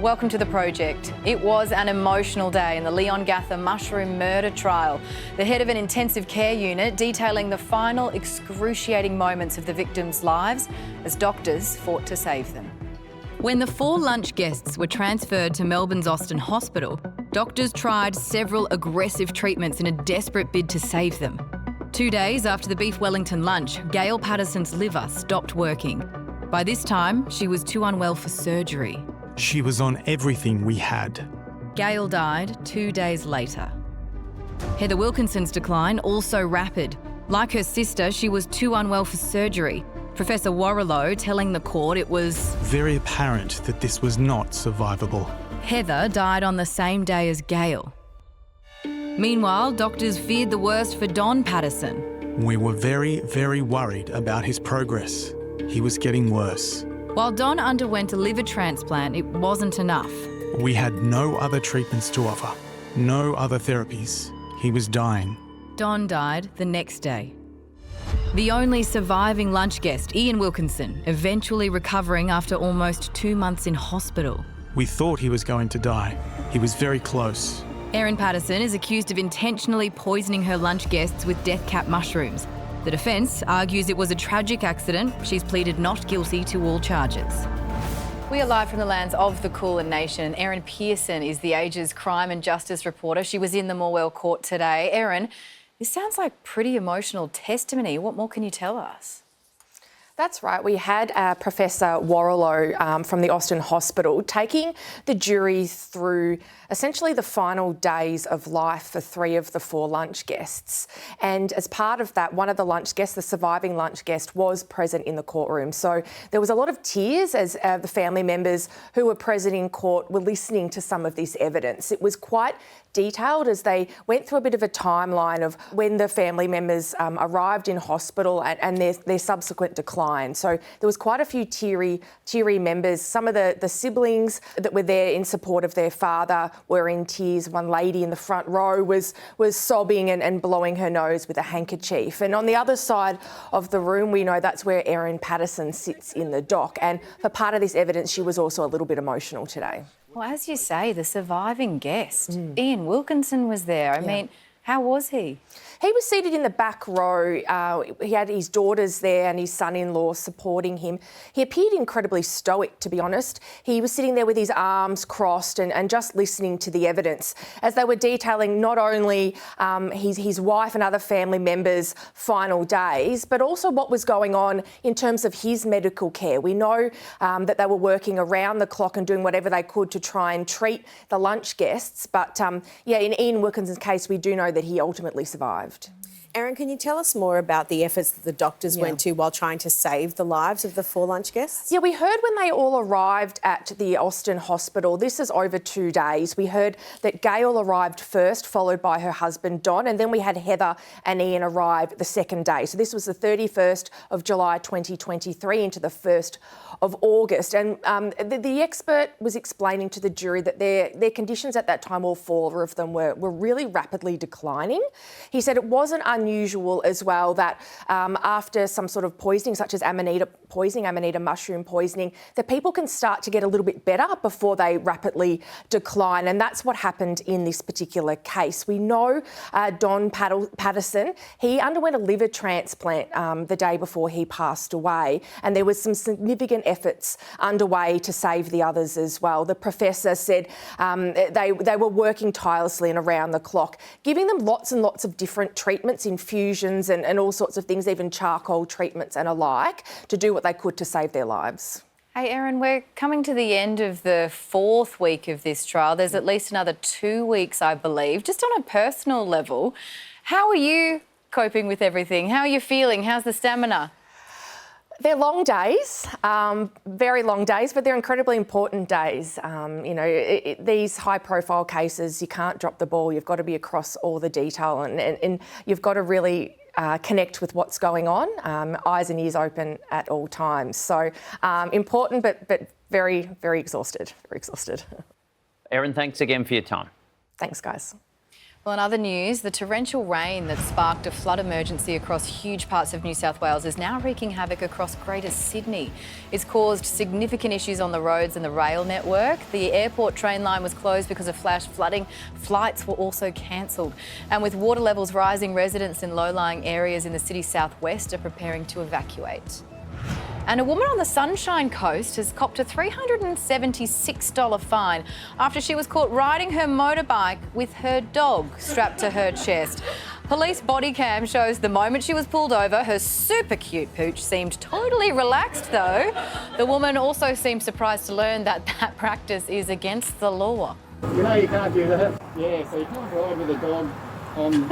Welcome to The Project. It was an emotional day in the Leongatha mushroom murder trial. The head of an intensive care unit detailing the final excruciating moments of the victims' lives as doctors fought to save them. When the 4 lunch guests were transferred to Melbourne's Austin Hospital, doctors tried several aggressive treatments in a desperate bid to save them. 2 days after the beef Wellington lunch, Gail Patterson's liver stopped working. By this time, she was too unwell for surgery. She was on everything we had. Gail died 2 days later. Heather Wilkinson's decline also rapid. Like her sister, she was too unwell for surgery. Professor Warrilow telling the court it was very apparent that this was not survivable. Heather died on the same day as Gail. Meanwhile, doctors feared the worst for Don Patterson. We were very, very worried about his progress. He was getting worse. While Don underwent a liver transplant, it wasn't enough. We had no other treatments to offer, no other therapies. He was dying. Don died the next day. The only surviving lunch guest, Ian Wilkinson, eventually recovering after almost 2 months in hospital. We thought he was going to die. He was very close. Erin Patterson is accused of intentionally poisoning her lunch guests with death cap mushrooms. The defence argues it was a tragic accident. She's pleaded not guilty to all charges. We are live from the lands of the Kulin Nation. Erin Pearson is the Age's crime and justice reporter. She was in the Morwell court today. Erin, this sounds like pretty emotional testimony. What more can you tell us? That's right. We had Professor Warrilow from the Austin Hospital taking the jury through essentially the final days of life for 3 of the 4 lunch guests. And as part of that, one of the lunch guests, the surviving lunch guest, was present in the courtroom. So there was a lot of tears as the family members who were present in court were listening to some of this evidence. It was quite detailed as they went through a bit of a timeline of when the family members arrived in hospital and their subsequent decline. So there was quite a few teary members. Some of the siblings that were there in support of their father were in tears. One lady in the front row was sobbing and blowing her nose with a handkerchief. And on the other side of the room, we know that's where Erin Patterson sits in the dock. And for part of this evidence, she was also a little bit emotional today. Well, as you say, the surviving guest, Ian Wilkinson, was there. I mean, how was he? He was seated in the back row. He had his daughters there and his son-in-law supporting him. He appeared incredibly stoic, to be honest. He was sitting there with his arms crossed and just listening to the evidence as they were detailing not only his wife and other family members' final days, but also what was going on in terms of his medical care. We know that they were working around the clock and doing whatever they could to try and treat the lunch guests. But in Ian Wilkinson's case, we do know that he ultimately survived. Erin, can you tell us more about the efforts that the doctors went to while trying to save the lives of the 4 lunch guests? Yeah, we heard when they all arrived at the Austin Hospital, this is over 2 days, we heard that Gail arrived first, followed by her husband Don, and then we had Heather and Ian arrive the second day. So this was the 31st of July 2023 into the 1st of August. And the expert was explaining to the jury that their conditions at that time, all 4 of them, were really rapidly declining. He said it wasn't unusual as well that after some sort of poisoning, such as Amanita mushroom poisoning, that people can start to get a little bit better before they rapidly decline. And that's what happened in this particular case. We know Don Patterson, he underwent a liver transplant the day before he passed away, and there was some significant efforts underway to save the others as well. The professor said they were working tirelessly and around the clock, giving them lots and lots of different treatments, infusions and all sorts of things, even charcoal treatments and alike, to do what they could to save their lives. Hey, Erin, we're coming to the end of the 4th week of this trial. There's at least another 2 weeks, I believe. Just on a personal level, how are you coping with everything? How are you feeling? How's the stamina? They're long days, very long days, but they're incredibly important days. These high-profile cases, you can't drop the ball. You've got to be across all the detail and you've got to really connect with what's going on, eyes and ears open at all times. So important, but very, very exhausted, very exhausted. Erin, thanks again for your time. Thanks, guys. Well, in other news, the torrential rain that sparked a flood emergency across huge parts of New South Wales is now wreaking havoc across Greater Sydney. It's caused significant issues on the roads and the rail network. The airport train line was closed because of flash flooding. Flights were also cancelled. And with water levels rising, residents in low-lying areas in the city's southwest are preparing to evacuate. And a woman on the Sunshine Coast has copped a $376 fine after she was caught riding her motorbike with her dog strapped to her chest. Police body cam shows the moment she was pulled over, her super cute pooch seemed totally relaxed though. The woman also seemed surprised to learn that that practice is against the law. You know you can't do that. Yeah, so you can't ride with a dog on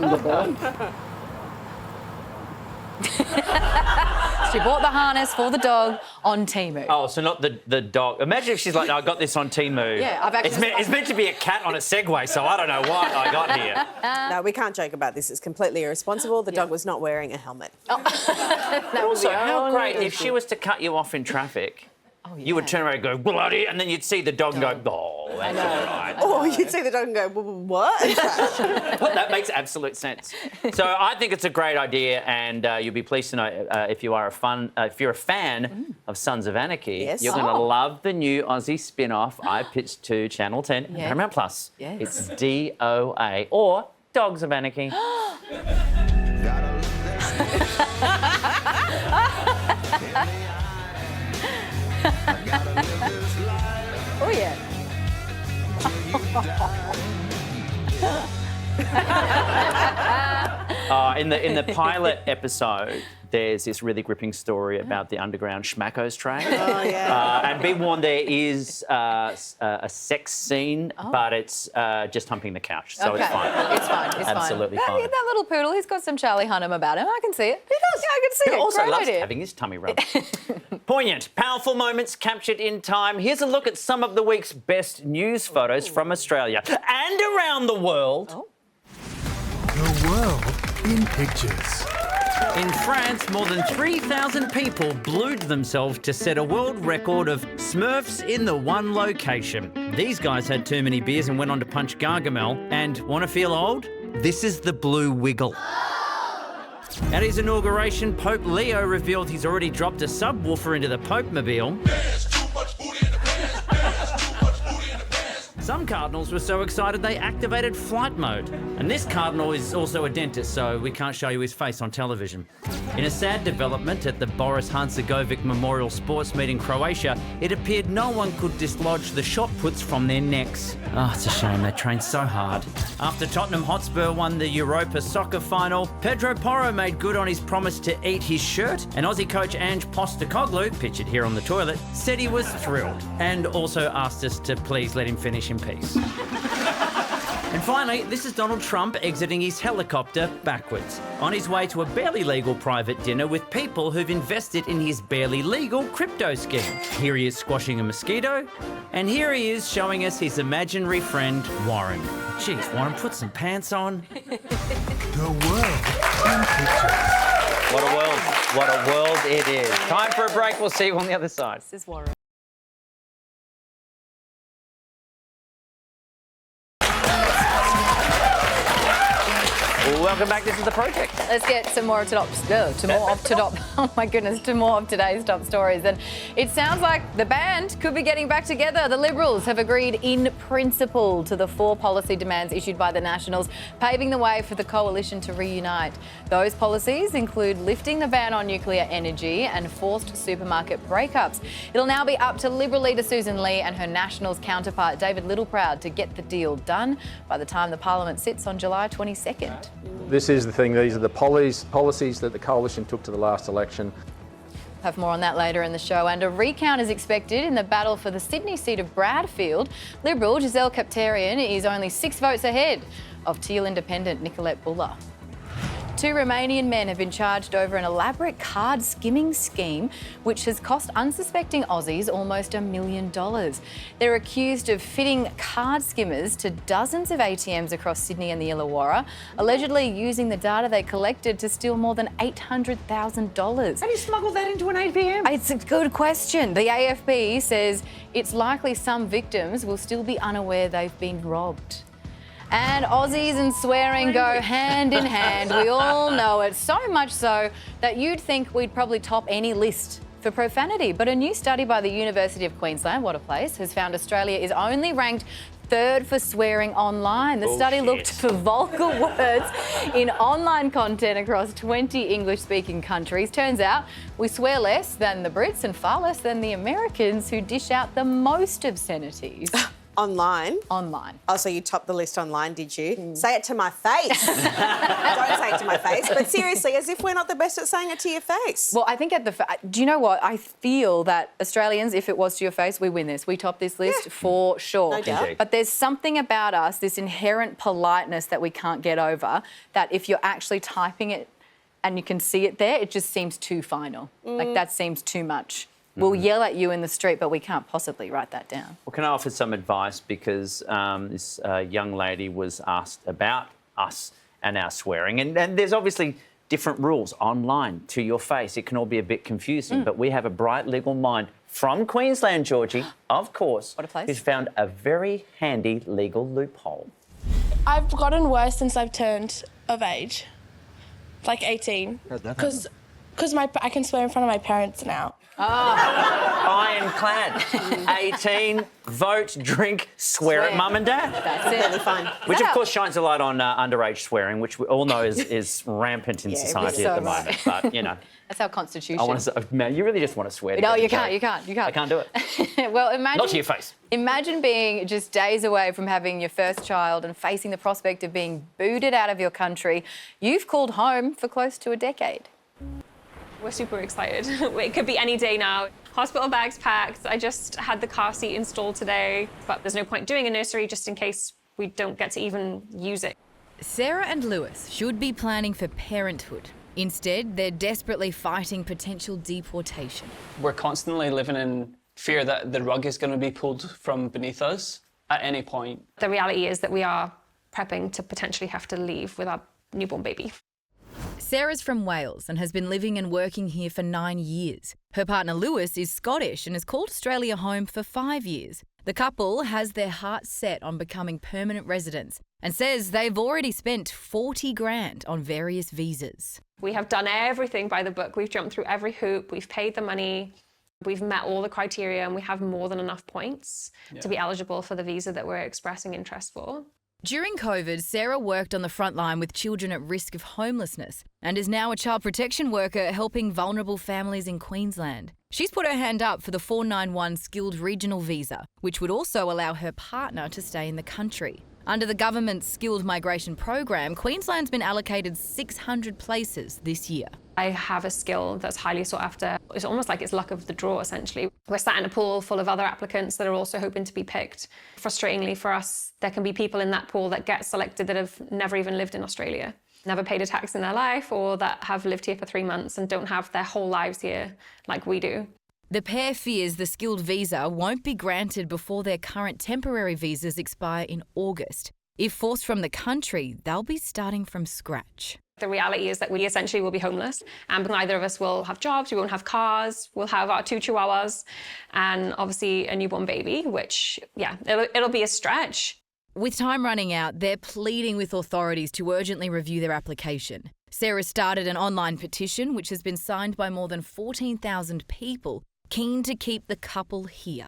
the bike. She bought the harness for the dog on Temu. Oh, so not the dog. Imagine if she's like, no, I got this on Temu. Yeah, I've actually... It's meant to be a cat on a Segway, so I don't know what I got here. No, we can't joke about this. It's completely irresponsible. The dog was not wearing a helmet. Also, how great if she was to cut you off in traffic. You would turn around and go, bloody, and then you'd see the dog and go, oh, that's all right. Or you'd see the dog and go, what? That makes absolute sense. So I think it's a great idea, and you'll be pleased to know if you're a fan of Sons of Anarchy, you're going to love the new Aussie spin-off I pitched to Channel 10 and Paramount Plus. Yes. It's DOA, or Dogs of Anarchy. Oh, yeah. In the pilot episode, there's this really gripping story about the underground Schmackos train. Oh, yeah. And be warned, there is a sex scene, but it's just humping the couch, so it's fine. It's fine. It's Absolutely fine. fine. That little poodle, he's got some Charlie Hunnam about him. I can see it. He does. Yeah, I can see He it. also Great loves idea. having his tummy rubbed. Poignant, powerful moments captured in time. Here's a look at some of the week's best news photos from Australia and around the world. The world in pictures. In France, more than 3,000 people blued themselves to set a world record of Smurfs in the one location. These guys had too many beers and went on to punch Gargamel. And want to feel old? This is the Blue Wiggle. At his inauguration, Pope Leo revealed he's already dropped a subwoofer into the Pope-mobile. Some cardinals were so excited they activated flight mode. And this cardinal is also a dentist, so we can't show you his face on television. In a sad development at the Boris Hancegovic Memorial Sports Meet in Croatia, it appeared no one could dislodge the shot puts from their necks. Oh, it's a shame, they trained so hard. After Tottenham Hotspur won the Europa soccer final, Pedro Porro made good on his promise to eat his shirt, and Aussie coach Ange Postecoglou, pictured here on the toilet, said he was thrilled, and also asked us to please let him finish in peace. And finally, this is Donald Trump exiting his helicopter backwards, on his way to a barely legal private dinner with people who've invested in his barely legal crypto scheme. Here he is squashing a mosquito, and here he is showing us his imaginary friend, Warren. Jeez, Warren, put some pants on. The world in pictures. What a world. What a world it is. Time for a break. We'll see you on the other side. This is Warren. Welcome back. This is The Project. Let's get some more of oh my goodness, to more of today's top stories. And it sounds like the band could be getting back together. The Liberals have agreed in principle to the 4 policy demands issued by the Nationals, paving the way for the coalition to reunite. Those policies include lifting the ban on nuclear energy and forced supermarket breakups. It'll now be up to Liberal leader Susan Lee and her Nationals counterpart David Littleproud to get the deal done by the time the Parliament sits on July 22nd. This is the thing, these are the policies that the coalition took to the last election. Have more on that later in the show. And a recount is expected in the battle for the Sydney seat of Bradfield. Liberal Giselle Kaptarian is only 6 votes ahead of Teal Independent Nicolette Buller. 2 Romanian men have been charged over an elaborate card skimming scheme which has cost unsuspecting Aussies almost $1 million. They're accused of fitting card skimmers to dozens of ATMs across Sydney and the Illawarra, allegedly using the data they collected to steal more than $800,000. How do you smuggle that into an ATM? It's a good question. The AFP says it's likely some victims will still be unaware they've been robbed. And Aussies and swearing go hand in hand. We all know it. So much so that you'd think we'd probably top any list for profanity. But a new study by the University of Queensland, what a place, has found Australia is only ranked third for swearing online. The study looked for vulgar words in online content across 20 English-speaking countries. Turns out we swear less than the Brits and far less than the Americans, who dish out the most obscenities. Online? Online. Oh, so you topped the list online, did you? Say it to my face. Don't say it to my face. But seriously, as if we're not the best at saying it to your face. Well, I think do you know what? I feel that Australians, if it was to your face, we win this. We top this list for sure. No doubt. But there's something about us, this inherent politeness that we can't get over, that if you're actually typing it and you can see it there, it just seems too final. Like that seems too much. We'll yell at you in the street, but we can't possibly write that down. Well, can I offer some advice? Because this young lady was asked about us and our swearing. And there's obviously different rules online to your face. It can all be a bit confusing. But we have a bright legal mind from Queensland, Georgie, of course, What a place. who's found a very handy legal loophole. I've gotten worse since I've turned of age, like 18. Because I can swear in front of my parents now. Ironclad. 18, vote, drink, swear at mum and dad. That's it. Really fun. Which, of course, shines a light on underage swearing, which we all know is rampant in society at the moment. But, you know. That's our constitution. I want to. Man, you really just want to swear. To No, get you the can't. joke. You can't. You can't. I can't do it. Well, imagine. Not to your face. Imagine being just days away from having your first child and facing the prospect of being booted out of your country. You've called home for close to a decade. We're super excited. It could be any day now. Hospital bags packed. I just had the car seat installed today, but there's no point doing a nursery just in case we don't get to even use it. Sarah and Lewis should be planning for parenthood. Instead, they're desperately fighting potential deportation. We're constantly living in fear that the rug is going to be pulled from beneath us at any point. The reality is that we are prepping to potentially have to leave with our newborn baby. Sarah's from Wales and has been living and working here for 9 years. Her partner Lewis is Scottish and has called Australia home for 5 years. The couple has their hearts set on becoming permanent residents and says they've already spent 40 grand on various visas. We have done everything by the book. We've jumped through every hoop. We've paid the money. We've met all the criteria and we have more than enough points to be eligible for the visa that we're expressing interest for. During COVID, Sarah worked on the front line with children at risk of homelessness and is now a child protection worker helping vulnerable families in Queensland. She's put her hand up for the 491 skilled regional visa, which would also allow her partner to stay in the country. Under the government's skilled migration program, Queensland's been allocated 600 places this year. I have a skill that's highly sought after. It's almost like it's luck of the draw, essentially. We're sat in a pool full of other applicants that are also hoping to be picked. Frustratingly for us, there can be people in that pool that get selected that have never even lived in Australia, never paid a tax in their life, or that have lived here for 3 months and don't have their whole lives here like we do. The pair fears the skilled visa won't be granted before their current temporary visas expire in August. If forced from the country, they'll be starting from scratch. The reality is that we essentially will be homeless, and neither of us will have jobs, we won't have cars, we'll have our 2 chihuahuas and obviously a newborn baby, which, it'll be a stretch. With time running out, they're pleading with authorities to urgently review their application. Sarah started an online petition which has been signed by more than 14,000 people, keen to keep the couple here.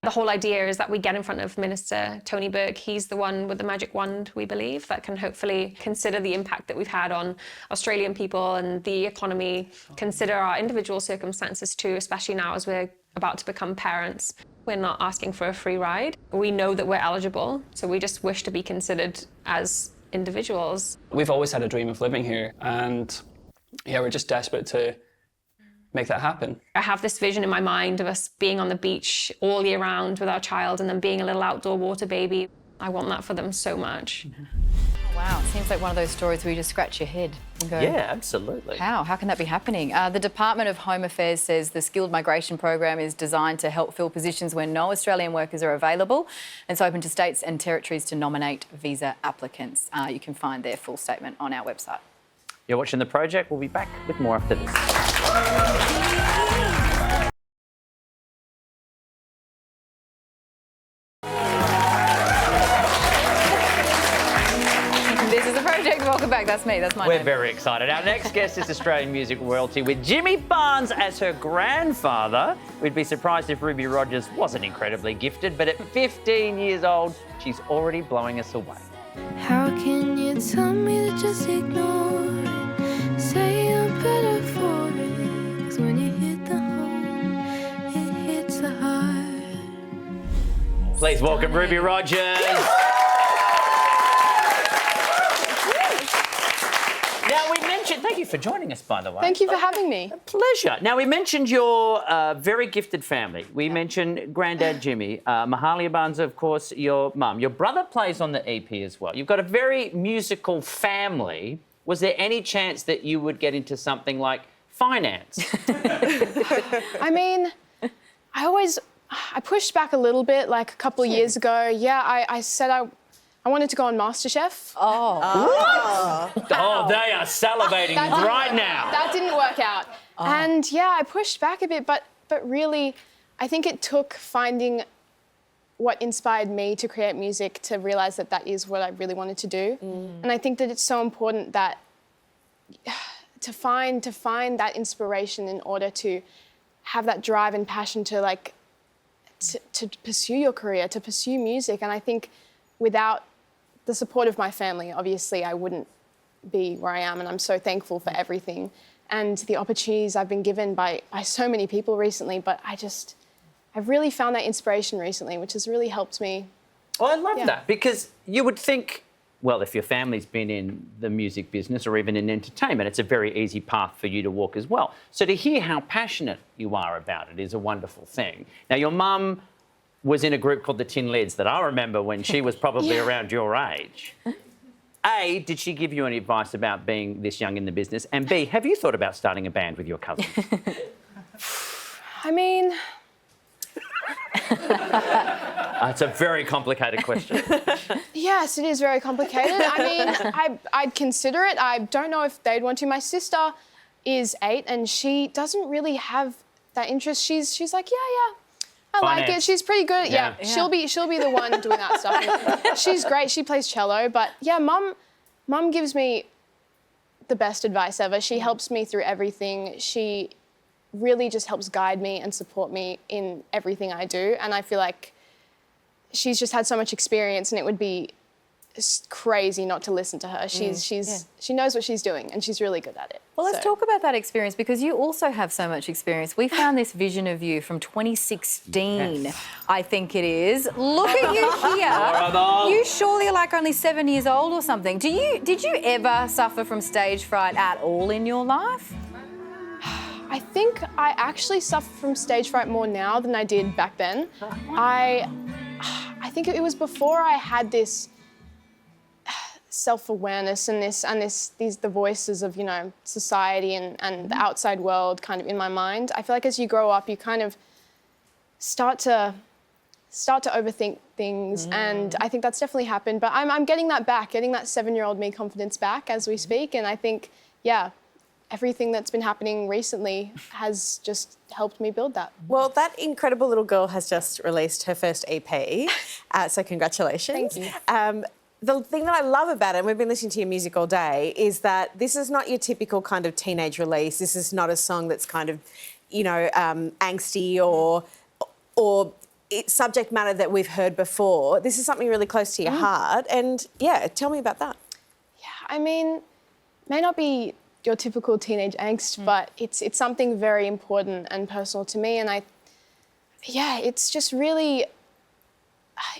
The whole idea is that we get in front of Minister Tony Burke. He's the one with the magic wand, we believe, that can hopefully consider the impact that we've had on Australian people and the economy, consider our individual circumstances too, especially now as we're about to become parents. We're not asking for a free ride. We know that we're eligible, so we just wish to be considered as individuals. We've always had a dream of living here, and we're just desperate to make that happen. I have this vision in my mind of us being on the beach all year round with our child and then being a little outdoor water baby. I want that for them so much. Wow, it seems like one of those stories where you just scratch your head and go, Yeah, absolutely. How can that be happening? The Department of Home Affairs says the skilled migration program is designed to help fill positions where no Australian workers are available. It's open to states and territories to nominate visa applicants. You can find their full statement on our website. You're watching The Project. We'll be back with more after this. Welcome back. That's me. That's my We're name. very excited. Our next guest is Australian music royalty with Jimmy Barnes as her grandfather. We'd be surprised if Ruby Rodgers wasn't incredibly gifted, but at 15 years old, she's already blowing us away. How can you tell me to just ignore it? Say you're better for it. 'Cause when you hit the home, it hits the heart. Please welcome Ruby Rodgers. Now, we mentioned, thank you for joining us, by the way. Thank you for having me. Pleasure. Now, we mentioned your very gifted family. We mentioned Grandad Jimmy, Mahalia Barnes, of course, your mum. Your brother plays on the EP as well. You've got a very musical family. Was there any chance that you would get into something like finance? I mean, I pushed back a little bit, like a couple of years ago. Yeah, I said I wanted to go on MasterChef. Oh, they are salivating right now. That didn't work out. And yeah, I pushed back a bit, but really, I think it took finding what inspired me to create music to realise that that is what I really wanted to do. And I think that it's so important that to find that inspiration in order to have that drive and passion to to pursue your career, to pursue music. And I think without the support of my family, obviously I wouldn't be where I am, and I'm so thankful for everything and the opportunities I've been given by so many people recently. But I've really found that inspiration recently, which has really helped me. Well, I love that, because you would think, well, if your family's been in the music business or even in entertainment, it's a very easy path for you to walk as well. So to hear how passionate you are about it is a wonderful thing. Now, your mum was in a group called the Tin Lids that I remember when she was probably around your age. A, did she give you any advice about being this young in the business? And B, have you thought about starting a band with your cousins? I mean... It's a very complicated question. Yes, it is very complicated. I mean, I'd consider it. I don't know if they'd want to. My sister is 8 and she doesn't really have that interest. She's like, yeah, I like it. She's pretty good. Yeah. She'll be the one doing that stuff. She's great. She plays cello. But yeah, mum gives me the best advice ever. She helps me through everything. She really just helps guide me and support me in everything I do. And I feel like she's just had so much experience, and it would be crazy not to listen to her. She knows what she's doing, and she's really good at it. Well, let's talk about that experience, because you also have so much experience. We found this vision of you from 2016, I think it is. Look at you here. You surely are like only 7 years old or something. Did you ever suffer from stage fright at all in your life? I think I actually suffer from stage fright more now than I did back then. I think it was before I had this self-awareness and the voices of, society and the outside world kind of in my mind. I feel like as you grow up, you kind of start to overthink things, and I think that's definitely happened. But I'm getting that back, getting that 7-year-old me confidence back as we speak, and I think, everything that's been happening recently has just helped me build that. Well, that incredible little girl has just released her first EP, so congratulations. Thank you. The thing that I love about it, and we've been listening to your music all day, is that this is not your typical kind of teenage release. This is not a song that's kind of, angsty or subject matter that we've heard before. This is something really close to your heart. And, tell me about that. Yeah, I mean, may not be your typical teenage angst, but it's something very important and personal to me. And it's just really,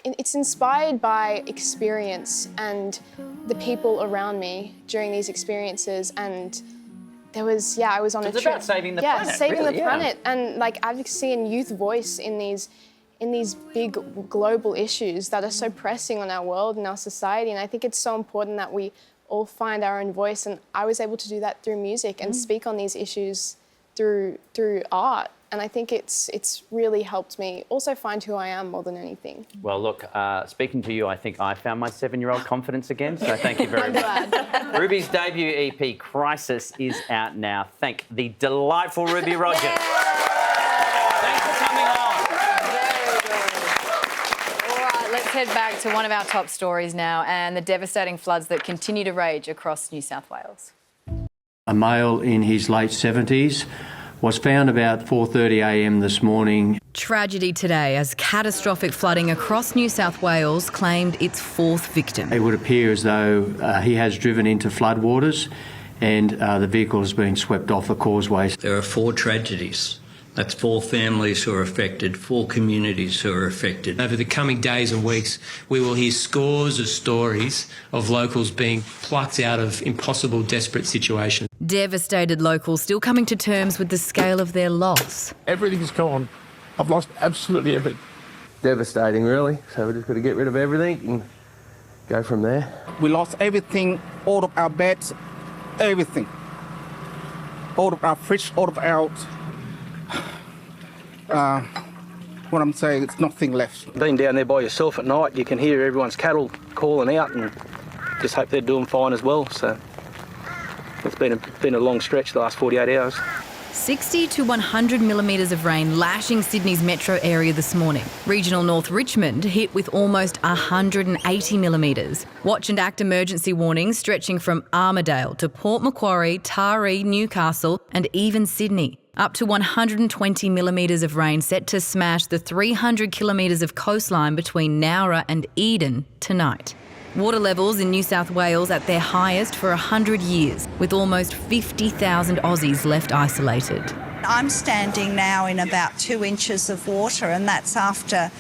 it's inspired by experience and the people around me during these experiences. And there was, I was on a trip. It's about saving the planet. Saving the planet, and like advocacy and youth voice in these big global issues that are so pressing on our world and our society. And I think it's so important that we all find our own voice, and I was able to do that through music and speak on these issues through art. And I think it's really helped me also find who I am more than anything. Well, look, speaking to you, I think I found my 7-year-old confidence again, so thank you very much. I'm glad. Ruby's debut EP, Crisis, is out now. Thank the delightful Ruby Rodgers. Thanks for coming on. Very good. All right, let's head back to one of our top stories now and the devastating floods that continue to rage across New South Wales. A male in his late 70s was found about 4:30am this morning. Tragedy today as catastrophic flooding across New South Wales claimed its fourth victim. It would appear as though he has driven into floodwaters and the vehicle has been swept off the causeway. There are 4 tragedies. That's 4 families who are affected, 4 communities who are affected. Over the coming days and weeks, we will hear scores of stories of locals being plucked out of impossible, desperate situations. Devastated locals still coming to terms with the scale of their loss. Everything's gone. I've lost absolutely everything. Devastating, really. So we've just got to get rid of everything and go from there. We lost everything, all of our beds, everything. All of our fridge, all of our... what I'm saying, it's nothing left. Being down there by yourself at night, you can hear everyone's cattle calling out and just hope they're doing fine as well. So it's been a long stretch the last 48 hours. 60 to 100 millimetres of rain lashing Sydney's metro area this morning. Regional North Richmond hit with almost 180 millimetres. Watch and act emergency warnings stretching from Armidale to Port Macquarie, Taree, Newcastle and even Sydney. Up to 120 millimetres of rain set to smash the 300 kilometres of coastline between Nowra and Eden tonight. Water levels in New South Wales at their highest for 100 years, with almost 50,000 Aussies left isolated. I'm standing now in about 2 inches of water, and that's after,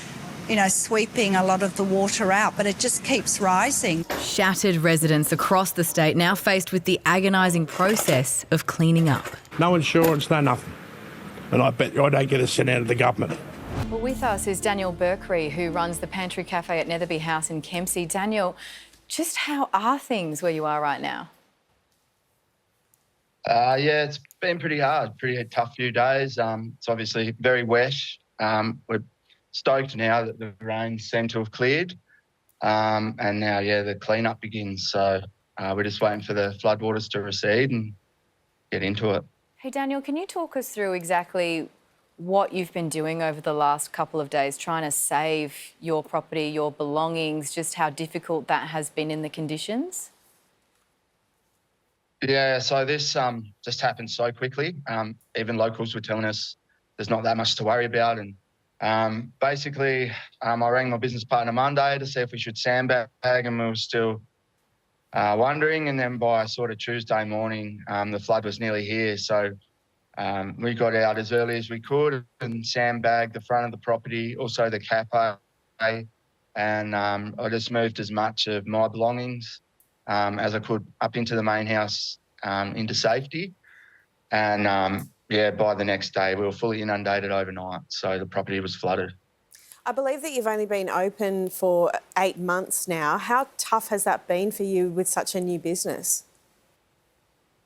sweeping a lot of the water out, but it just keeps rising. Shattered residents across the state now faced with the agonising process of cleaning up. No insurance, no nothing. And I bet you I don't get a cent out of the government. Well, with us is Daniel Berkery, who runs the Pantry Cafe at Netherby House in Kempsey. Daniel, just how are things where you are right now? Yeah, it's been pretty hard, pretty tough few days. It's obviously very wet. We're stoked now that the rain seemed to have cleared. And now, the clean-up begins. So we're just waiting for the floodwaters to recede and get into it. Hey, Daniel, can you talk us through exactly what you've been doing over the last couple of days, trying to save your property, your belongings, just how difficult that has been in the conditions? Yeah, so this just happened so quickly. Even locals were telling us there's not that much to worry about. And basically, I rang my business partner Monday to see if we should sandbag, and we were still wondering. And then by sort of Tuesday morning, the flood was nearly here. So we got out as early as we could and sandbagged the front of the property, also the cafe. And I just moved as much of my belongings as I could up into the main house into safety. And by the next day, we were fully inundated overnight. So the property was flooded. I believe that you've only been open for 8 months now. How tough has that been for you with such a new business?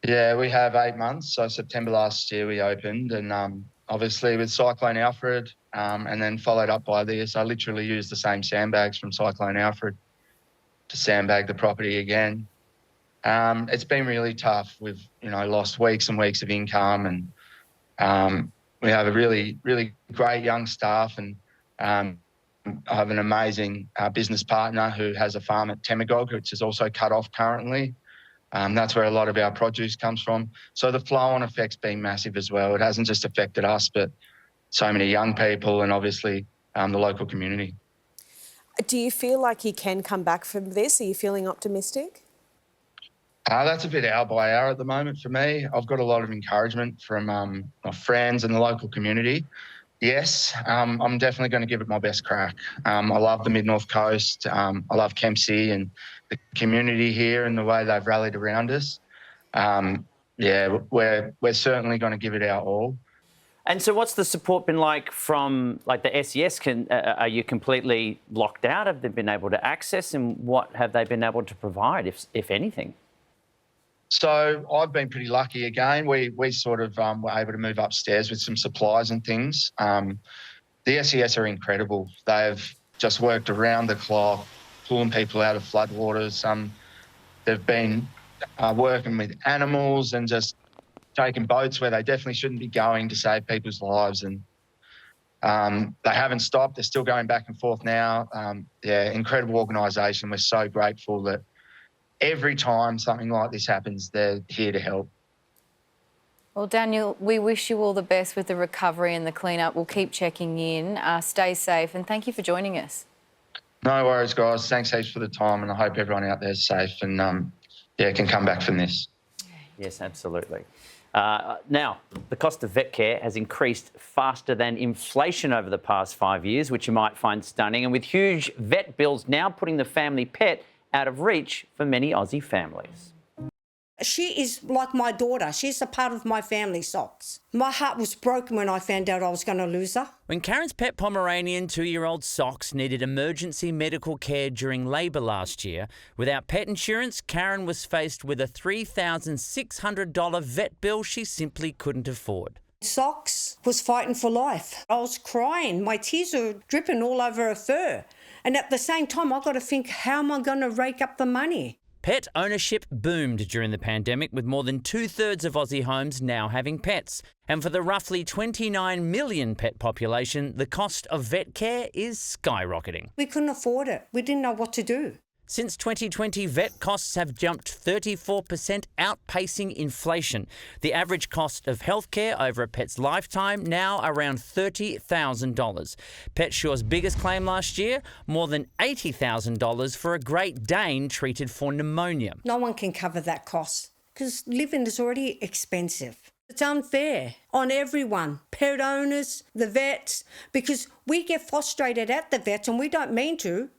Yeah, we have 8 months. So September last year we opened, and obviously with Cyclone Alfred and then followed up by this, I literally used the same sandbags from Cyclone Alfred to sandbag the property again. It's been really tough. We've, lost weeks and weeks of income, and we have a really, really great young staff, and I have an amazing business partner who has a farm at Temagog, which is also cut off currently. That's where a lot of our produce comes from. So the flow-on effect's been massive as well. It hasn't just affected us, but so many young people and obviously the local community. Do you feel like you can come back from this? Are you feeling optimistic? That's a bit hour by hour at the moment for me. I've got a lot of encouragement from my friends and the local community. Yes, I'm definitely going to give it my best crack. I love the Mid-North Coast. I love Kempsey and the community here and the way they've rallied around us. We're certainly going to give it our all. And so what's the support been like from the SES? Are you completely locked out? Have they been able to access, and what have they been able to provide, if anything? So I've been pretty lucky again. We sort of were able to move upstairs with some supplies and things. The SES are incredible. They've just worked around the clock, pulling people out of floodwaters. They've been working with animals and just taking boats where they definitely shouldn't be going to save people's lives. And They haven't stopped. They're still going back and forth now. Yeah, incredible organisation. We're so grateful that every time something like this happens, they're here to help. Well, Daniel, we wish you all the best with the recovery and the cleanup. We'll keep checking in. Stay safe, and thank you for joining us. No worries, guys. Thanks heaps for the time, and I hope everyone out there is safe and, can come back from this. Yes, absolutely. Now, the cost of vet care has increased faster than inflation over the past 5 years, which you might find stunning, and with huge vet bills now putting the family pet out of reach for many Aussie families. She is like my daughter. She's a part of my family, Socks. My heart was broken when I found out I was going to lose her. When Karen's pet Pomeranian 2-year-old Socks needed emergency medical care during labour last year, without pet insurance, Karen was faced with a $3,600 vet bill she simply couldn't afford. Socks was fighting for life. I was crying. My tears were dripping all over her fur. And at the same time, I've got to think, how am I going to rake up the money? Pet ownership boomed during the pandemic, with more than 2/3 of Aussie homes now having pets. And for the roughly 29 million pet population, the cost of vet care is skyrocketing. We couldn't afford it. We didn't know what to do. Since 2020, vet costs have jumped 34%, outpacing inflation. The average cost of healthcare over a pet's lifetime now around $30,000. PetSure's biggest claim last year, more than $80,000 for a Great Dane treated for pneumonia. No one can cover that cost because living is already expensive. It's unfair on everyone, pet owners, the vets, because we get frustrated at the vets and we don't mean to.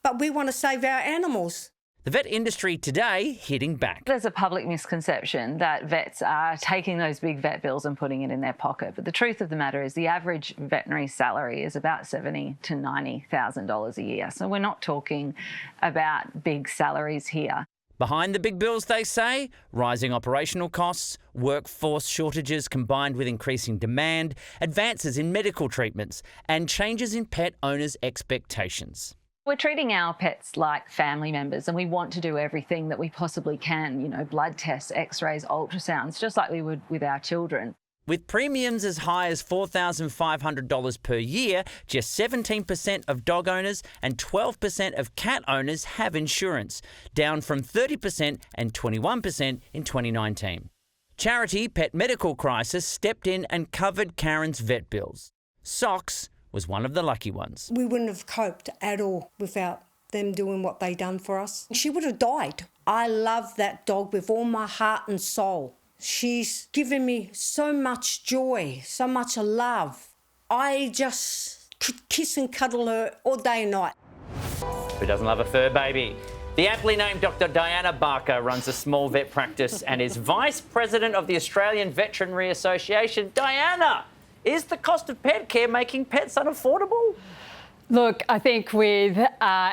But we want to save our animals. The vet industry today hitting back. There's a public misconception that vets are taking those big vet bills and putting it in their pocket. But the truth of the matter is the average veterinary salary is about $70,000 to $90,000 a year. So we're not talking about big salaries here. Behind the big bills, they say, rising operational costs, workforce shortages combined with increasing demand, advances in medical treatments, and changes in pet owners' expectations. We're treating our pets like family members and we want to do everything that we possibly can, you know, blood tests, x-rays, ultrasounds, just like we would with our children. With premiums as high as $4,500 per year, just 17% of dog owners and 12% of cat owners have insurance, down from 30% and 21% in 2019. Charity Pet Medical Crisis stepped in and covered Karen's vet bills. Socks was one of the lucky ones. We wouldn't have coped at all without them doing what they done for us. She would have died. I love that dog with all my heart and soul. She's given me so much joy, so much love. I just could kiss and cuddle her all day and night. Who doesn't love a fur baby? The aptly named Dr. Diana Barker runs a small vet practice and is Vice President of the Australian Veterinary Association. Diana, is the cost of pet care making pets unaffordable? Look, I think with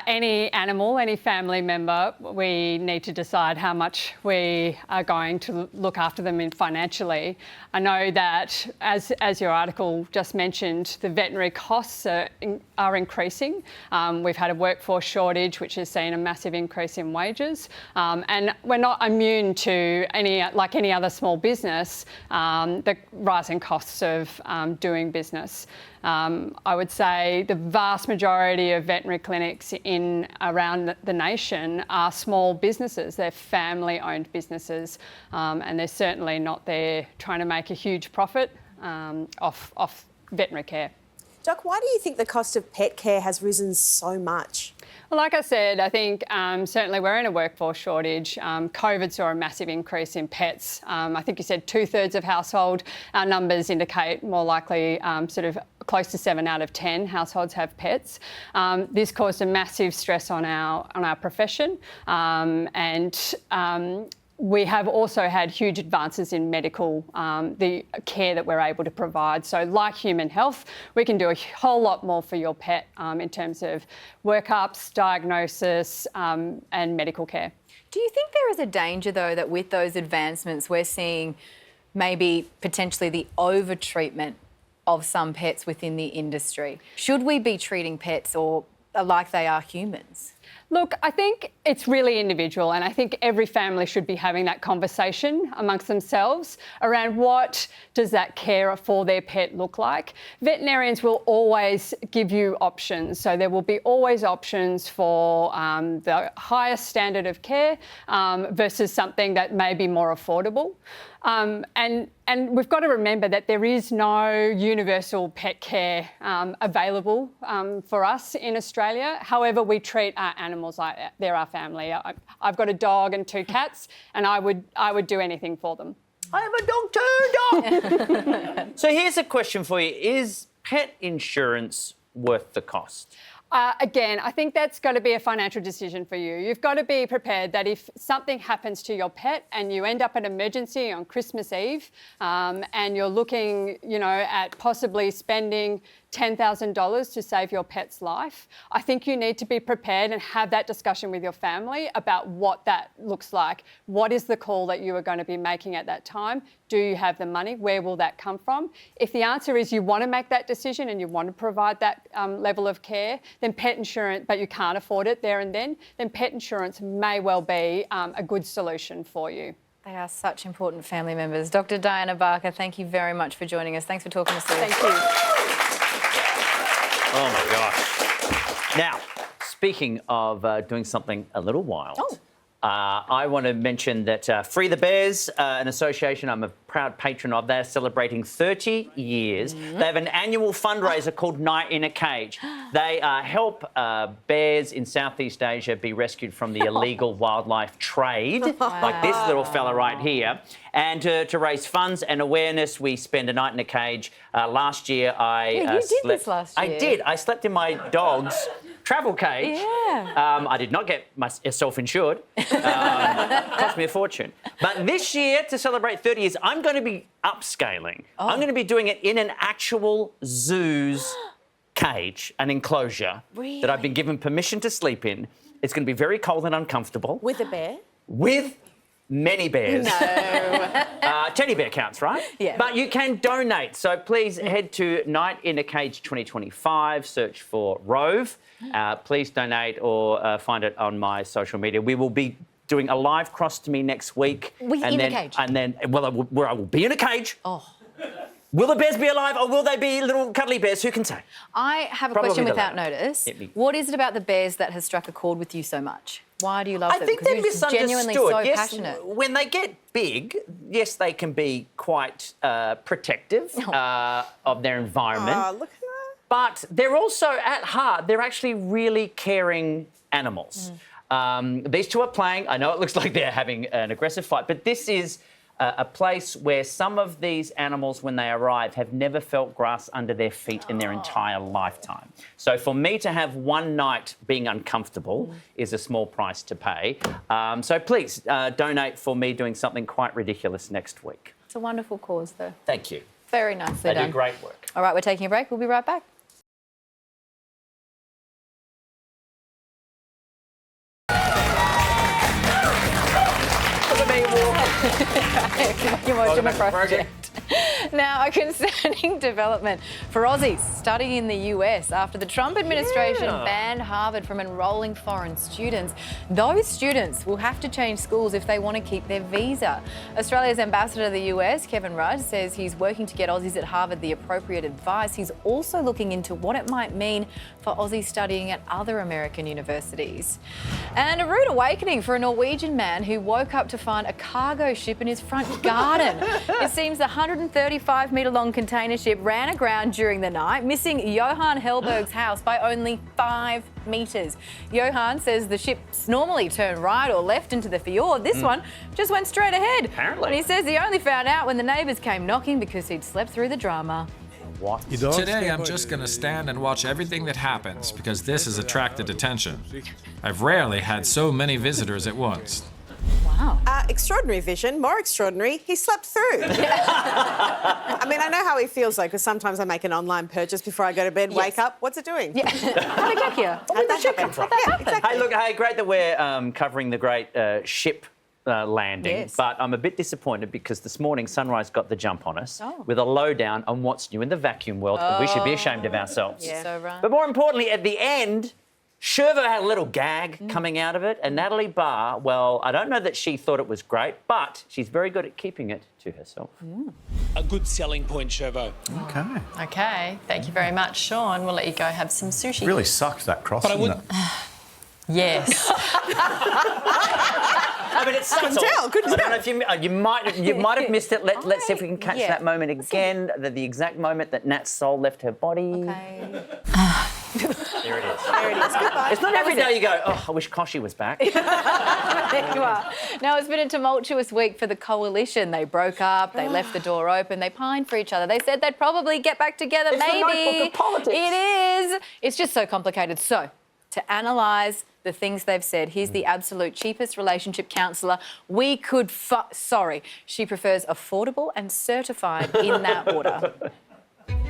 any animal, any family member, we need to decide how much we are going to look after them financially. I know that, as your article just mentioned, the veterinary costs are increasing. We've had a workforce shortage, which has seen a massive increase in wages. And we're not immune to, like any other small business, the rising costs of doing business. I would say the vast majority of veterinary clinics around the nation are small businesses. They're family-owned businesses, and they're certainly not there trying to make a huge profit off veterinary care. Doc, why do you think the cost of pet care has risen so much? Well, like I said, I think certainly we're in a workforce shortage. COVID saw a massive increase in pets. I think you said 2/3 of household. Our numbers indicate more likely sort of close to 7 out of 10 households have pets. This caused a massive stress on our profession, we have also had huge advances in medical, the care that we're able to provide. So like human health, we can do a whole lot more for your pet in terms of workups, diagnosis and medical care. Do you think there is a danger, though, that with those advancements we're seeing maybe potentially the over-treatment of some pets within the industry? Should we be treating pets or like they are humans? Look, I think it's really individual, and I think every family should be having that conversation amongst themselves around what does that care for their pet look like. Veterinarians will always give you options, so there will be always options for the highest standard of care versus something that may be more affordable. And we've got to remember that there is no universal pet care available for us in Australia. However, we treat our animals like they're our family. I've got a dog and 2 cats, and I would do anything for them. I have a dog too, dog! So here's a question for you. Is pet insurance worth the cost? Again, I think that's got to be a financial decision for you. You've got to be prepared that if something happens to your pet and you end up in emergency on Christmas Eve and you're looking, at possibly spending $10,000 to save your pet's life, I think you need to be prepared and have that discussion with your family about what that looks like. What is the call that you are going to be making at that time? Do you have the money? Where will that come from? If the answer is you want to make that decision and you want to provide that level of care, then pet insurance, but you can't afford it there and then pet insurance may well be a good solution for you. They are such important family members. Dr. Diana Barker, thank you very much for joining us. Thanks for talking us through this. Thank you. Oh my gosh. Now, speaking of doing something a little wild, I want to mention that Free the Bears, an association I'm a proud patron of, they're celebrating 30 years. They have an annual fundraiser called Night in a Cage. They help bears in Southeast Asia be rescued from the illegal wildlife trade, like this little fella right here. And to raise funds and awareness, we spend a night in a cage. Last year, you did this last year. I did. I slept in my dog's travel cage. Yeah. I did not get myself insured. Cost me a fortune. But this year, to celebrate 30 years, I'm going to be upscaling. I'm going to be doing it in an actual zoo's cage, an enclosure that I've been given permission to sleep in. It's going to be very cold and uncomfortable. With a bear? With many bears. No. Teddy bear counts, right? Yeah. But you can donate. So please head to Night in a Cage 2025, search for Rove. Please donate or find it on my social media. We will be doing a live cross to me next week. In a cage? And then, where I will be in a cage. Oh. Will the bears be alive or will they be little cuddly bears? Who can say? I have a Probably question the without latter. notice. Hit me. What is it about the bears that has struck a chord with you so much? Why do you love them? I think Because they're you're misunderstood. genuinely so yes, passionate. when they get big, yes, they can be quite protective of their environment. Oh, look at that. But they're also, at heart, they're actually really caring animals. These two are playing. I know it looks like they're having an aggressive fight, but this is a place where some of these animals, when they arrive, have never felt grass under their feet in their entire lifetime. So for me to have one night being uncomfortable is a small price to pay. So please donate for me doing something quite ridiculous next week. It's a wonderful cause, though. Thank you. Very nicely They done. do great work. All right, we're taking a break. We'll be right back. Project. Now, a concerning development for Aussies studying in the US after the Trump administration banned Harvard from enrolling foreign students. Those students will have to change schools if they want to keep their visa. Australia's ambassador to the US, Kevin Rudd, says he's working to get Aussies at Harvard the appropriate advice. He's also looking into what it might mean for Aussies studying at other American universities. And a rude awakening for a Norwegian man who woke up to find a cargo ship in his front garden. It seems the 135-metre long container ship ran aground during the night, missing Johan Hellberg's house by only 5 metres. Johan says the ships normally turn right or left into the fjord. This one just went straight ahead. Apparently. And he says he only found out when the neighbours came knocking because he'd slept through the drama. What? Today I'm just going to stand and watch everything that happens because this has attracted attention. I've rarely had so many visitors at once. Wow. Extraordinary vision, more extraordinary, he slept through. I mean, I know how he feels though, because sometimes I make an online purchase before I go to bed, wake up, what's it doing? Yeah. How'd it get here? How'd that happen? Yeah, exactly. Hey, look, great that we're covering the great ship landing, Yes. but I'm a bit disappointed because this morning Sunrise got the jump on us with a lowdown on what's new in the vacuum world, and we should be ashamed of ourselves. Yeah. So right. But more importantly, at the end, Shervo had a little gag coming out of it, and Natalie Barr, well, I don't know that she thought it was great, but she's very good at keeping it to herself. A good selling point, Shervo. Okay. Okay, thank you very much, Sean. We'll let you go have some sushi. Really sucked that cross, But I didn't would- it? Yes. I mean, it's Couldn't tell, couldn't I don't know if you might have missed it. Let's see if we can catch yeah. that moment again. The exact moment that Nat's soul left her body. Okay. There it is. There it is. Goodbye. It's not every day you go, oh, I wish Koshy was back. There you are. Now, it's been a tumultuous week for the coalition. They broke up, they left the door open, they pined for each other. They said they'd probably get back together, It's the maybe. notebook of politics. It is. It's just so complicated. So, to analyse the things they've said, here's the absolute cheapest relationship counsellor we could sorry, she prefers affordable and certified in that order.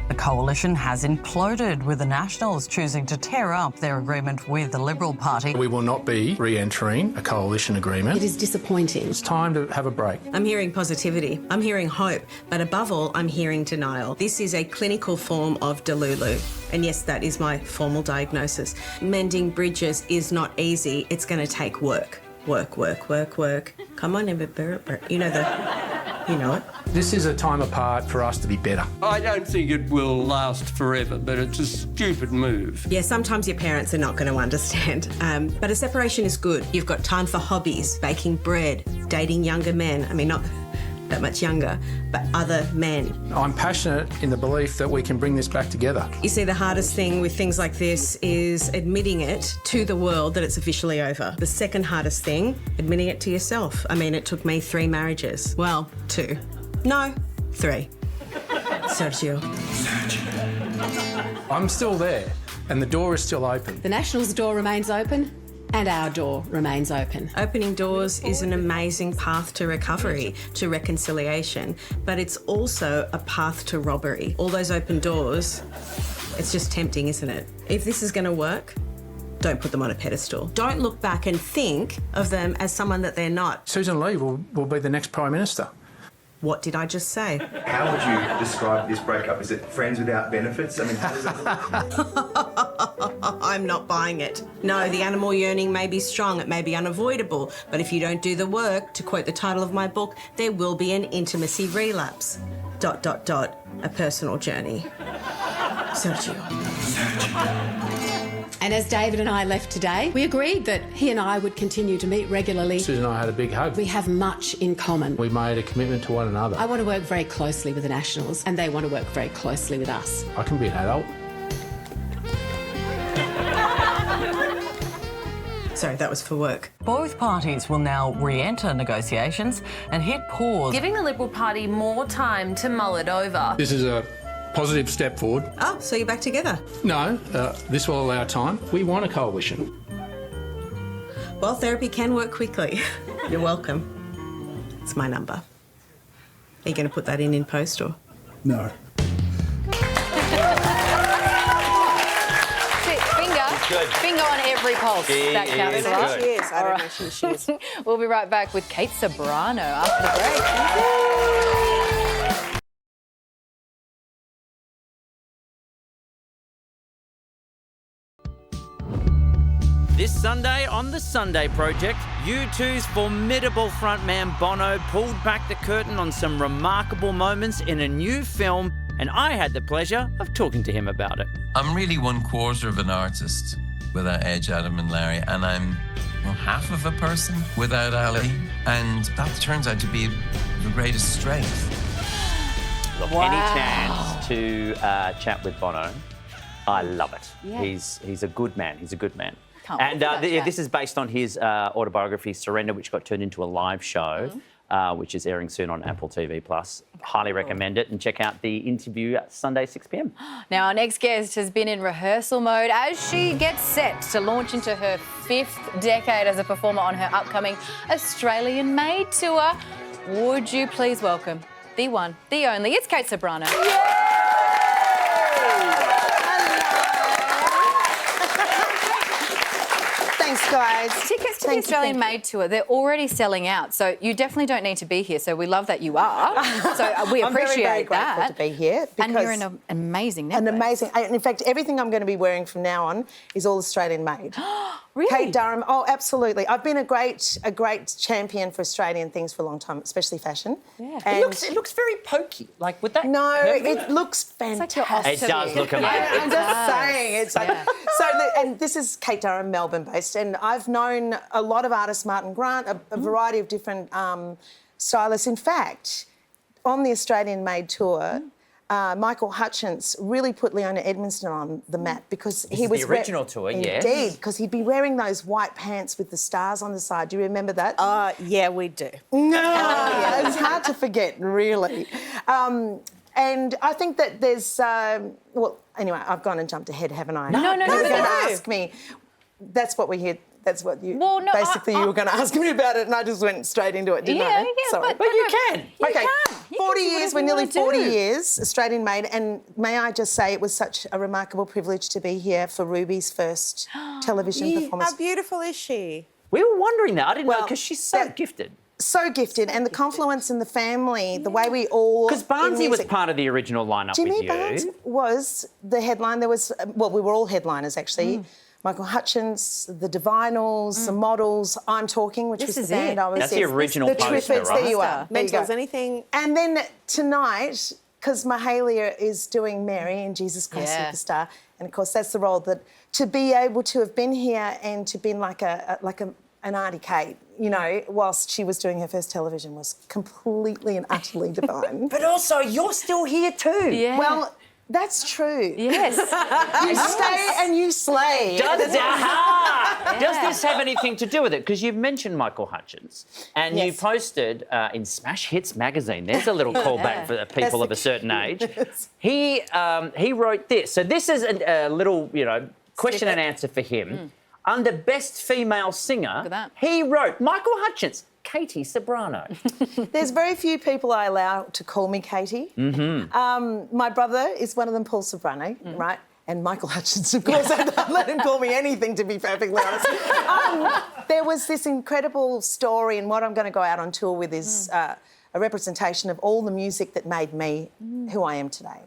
The coalition has imploded, with the Nationals choosing to tear up their agreement with the Liberal Party. We will not be re-entering a coalition agreement. It is disappointing. It's time to have a break. I'm hearing positivity. I'm hearing hope. But above all, I'm hearing denial. This is a clinical form of delulu. And yes, that is my formal diagnosis. Mending bridges is not easy. It's going to take work. Work, work, work, work. Come on, you know it. This is a time apart for us to be better. I don't think it will last forever, but it's a stupid move. Yeah, sometimes your parents are not going to understand. But a separation is good. You've got time for hobbies, baking bread, dating younger men. I mean, not that much younger, but other men. I'm passionate in the belief that we can bring this back together. You see, the hardest thing with things like this is admitting it to the world that it's officially over. The second hardest thing, admitting it to yourself. I mean, it took me 3 marriages. Well, 2. No, 3. Sergio. I'm still there, and the door is still open. The Nationals' door remains open, and our door remains open. Opening doors is an amazing path to recovery, to reconciliation, but it's also a path to robbery. All those open doors, it's just tempting, isn't it? If this is going to work, don't put them on a pedestal. Don't look back and think of them as someone that they're not. Susan Lee will be the next Prime Minister. What did I just say? How would you describe this breakup? Is it friends without benefits? I mean, how does it... I'm not buying it. No, the animal yearning may be strong, it may be unavoidable, but if you don't do the work, to quote the title of my book, there will be an intimacy relapse. ... A personal journey. Sergio. And as David and I left today, we agreed that he and I would continue to meet regularly. Susan and I had a big hug. We have much in common. We made a commitment to one another. I want to work very closely with the Nationals, and they want to work very closely with us. I can be an adult. Sorry, that was for work. Both parties will now re-enter negotiations and hit pause, Giving the Liberal Party more time to mull it over. This is a positive step forward. Oh, so you're back together? No, this will allow time. We want a coalition. Well, therapy can work quickly. You're welcome. It's my number. Are you going to put that in post or? No. Finger on every pulse. That counts is a lot. good. She is. I don't know if she is. We'll be right back with Kate Ceberano after the break. This Sunday on The Sunday Project, U2's formidable frontman Bono pulled back the curtain on some remarkable moments in a new film, and I had the pleasure of talking to him about it. I'm really 1/4 of an artist without Edge, Adam and Larry, and I'm half of a person without Ali, and that turns out to be the greatest strength. Look, Wow. any chance to chat with Bono, I love it. Yeah. He's a good man. He's a good man. Can't wait And for that chat. this is based on his autobiography, Surrender, which got turned into a live show, which is airing soon on Apple TV+. Highly recommend it, and check out the interview at Sunday, 6 p.m. Now, our next guest has been in rehearsal mode as she gets set to launch into her 5th decade as a performer on her upcoming Australian-made tour. Would you please welcome the one, the only, it's Kate Ceberano. Thanks, guys. Tickets to the Australian Made Tour, they're already selling out, so you definitely don't need to be here, so we love that you are. So we I'm very, appreciate very grateful that. to be here. And you're an amazing necklace. In fact, everything I'm going to be wearing from now on is all Australian made. Really? Kate Durham. Oh, absolutely. I've been a great champion for Australian things for a long time, especially fashion. Yeah. And It looks very pokey. Like, would that... No, curve it looks fantastic. It does look amazing. I'm just saying. It's like, and this is Kate Durham, Melbourne-based, and I've known a lot of artists, Martin Grant, a variety of different stylists. In fact, on the Australian Made Tour, Michael Hutchence really put Leona Edmondson on the map because he was... the original tour, yes. Indeed, because he'd be wearing those white pants with the stars on the side. Do you remember that? Yeah, we do. No, it's hard to forget, really. And I think that there's... well, anyway, I've gone and jumped ahead, haven't I? No, You were going to no. ask me... That's what we hear... That's what you... Well, no, basically, you were going to ask me about it and I just went straight into it, didn't I? Yeah, Sorry. but you can. You Okay, can. You 40 can do years, whatever we're you nearly wanna 40 do. years, Australian made, and may I just say it was such a remarkable privilege to be here for Ruby's first television performance. How beautiful is she? We were wondering that. I didn't know, because she's so gifted. So gifted, and the confluence in the family, the way we all... Because Barnsley was part of the original lineup Jimmy with you. Barnes was the headline. There was... Well, we were all headliners, actually. Michael Hutchence, the Divinals, the Models, I'm Talking, which was the band I was in. That's the original The poster, Triffids, right? there you are. There you go. Mentals, anything. And then tonight, because Mahalia is doing Mary in Jesus Christ Superstar, and of course that's the role that... To be able to have been here and to been like an Auntie Kate, you know, whilst she was doing her first television was completely and utterly divine. But also, you're still here too. Yeah. Well, that's true. Yes. You stay and you slay. Does this have anything to do with it? Because you've mentioned Michael Hutchence and you posted in Smash Hits magazine. There's a little callback for the people of a certain age. He wrote this. So this is a little, question and answer for him. Under Best Female Singer, he wrote Michael Hutchence, Katie Ceberano. There's very few people I allow to call me Katie. My brother is one of them, Paul Ceberano, right? And Michael Hutchence, of course. I don't let him call me anything, to be perfectly honest. There was this incredible story, and what I'm going to go out on tour with is a representation of all the music that made me who I am today.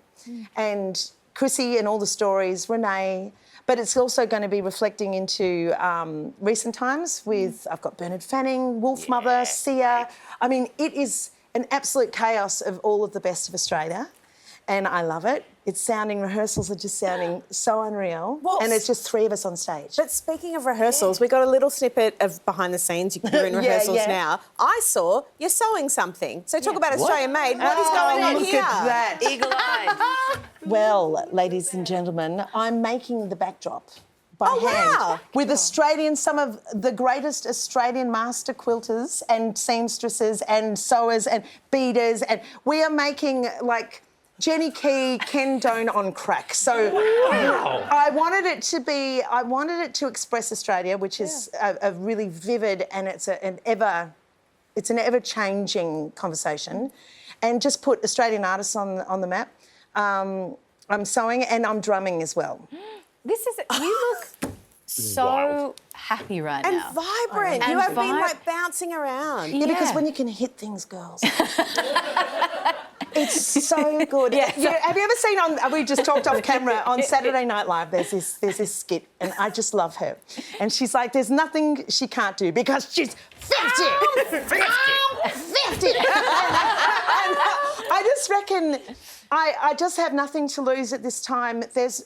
And Chrissy and all the stories, Renee... But it's also going to be reflecting into recent times with, I've got Bernard Fanning, Wolf Mother, Sia. I mean, it is an absolute chaos of all of the best of Australia. And I love it. Rehearsals are just sounding so unreal. Well, and it's just three of us on stage. But speaking of rehearsals, we got a little snippet of behind the scenes. You're in rehearsals now. I saw you're sewing something. So talk about Australian Made. What is going on look here? at that. Eagle-eyed. Well, ladies and gentlemen, I'm making the backdrop by hand with some of the greatest Australian master quilters and seamstresses and sewers and beaders, and we are making like Jenny Key, Ken Doan on crack. So I wanted it to express Australia, which is a really vivid, and it's an ever-changing conversation, and just put Australian artists on the map. I'm sewing and I'm drumming as well. You look so happy right and now. Vibrant. And you have been like bouncing around. Yeah, because when you can hit things, girls. It's so good. Have you ever seen we just talked off camera, on Saturday Night Live, there's this skit, and I just love her. And she's like, there's nothing she can't do because she's 50. I'm 50. I'm 50. And I just reckon I just have nothing to lose at this time. There's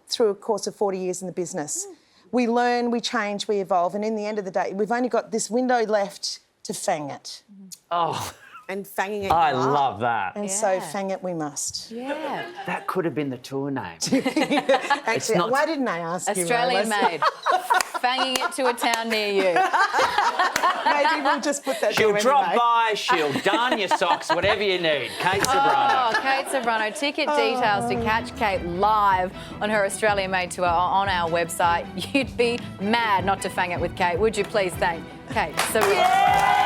through a course of 40 years in the business, we learn, we change, we evolve, and in the end of the day, we've only got this window left to fang it. Oh. And fanging it. I love that. And so fang it we must. Yeah. That could have been the tour name. Actually, why didn't I ask Australian you? Made. Fanging it to a town near you. Maybe we'll just put that She'll there drop anyway. by, she'll darn your socks, whatever you need. Kate Ceberano. Oh, Kate Ceberano. Ticket details to catch Kate live on her Australian Made tour on our website. You'd be mad not to fang it with Kate. Would you please thank Kate Ceberano?